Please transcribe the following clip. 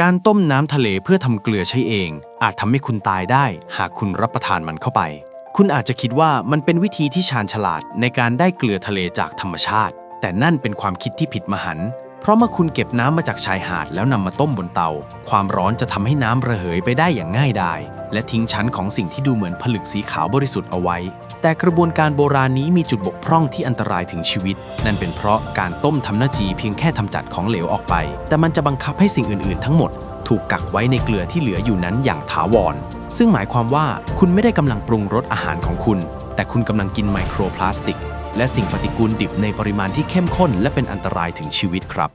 การต้มน้ำทะเลเพื่อทำเกลือใช้เองอาจทำให้คุณตายได้หากคุณรับประทานมันเข้าไปคุณอาจจะคิดว่ามันเป็นวิธีที่ชาญฉลาดในการได้เกลือทะเลจากธรรมชาติแต่นั่นเป็นความคิดที่ผิดมหันต์เพราะเมื่อคุณเก็บน้ำมาจากชายหาดแล้วนำมาต้มบนเตาความร้อนจะทำให้น้ำระเหยไปได้อย่างง่ายดายและทิ้งชั้นของสิ่งที่ดูเหมือนผลึกสีขาวบริสุทธิ์เอาไว้แต่กระบวนการโบราณนี้มีจุดบกพร่องที่อันตรายถึงชีวิตนั่นเป็นเพราะการต้มทำหน้าที่เพียงแค่ทำจัดของเหลวออกไปแต่มันจะบังคับให้สิ่งอื่นๆทั้งหมดถูกกักไว้ในเกลือที่เหลืออยู่นั้นอย่างถาวรซึ่งหมายความว่าคุณไม่ได้กำลังปรุงรสอาหารของคุณแต่คุณกำลังกินไมโครพลาสติกและสิ่งปฏิกูลดิบในปริมาณที่เข้มข้นและเป็นอันตรายถึงชีวิตครับ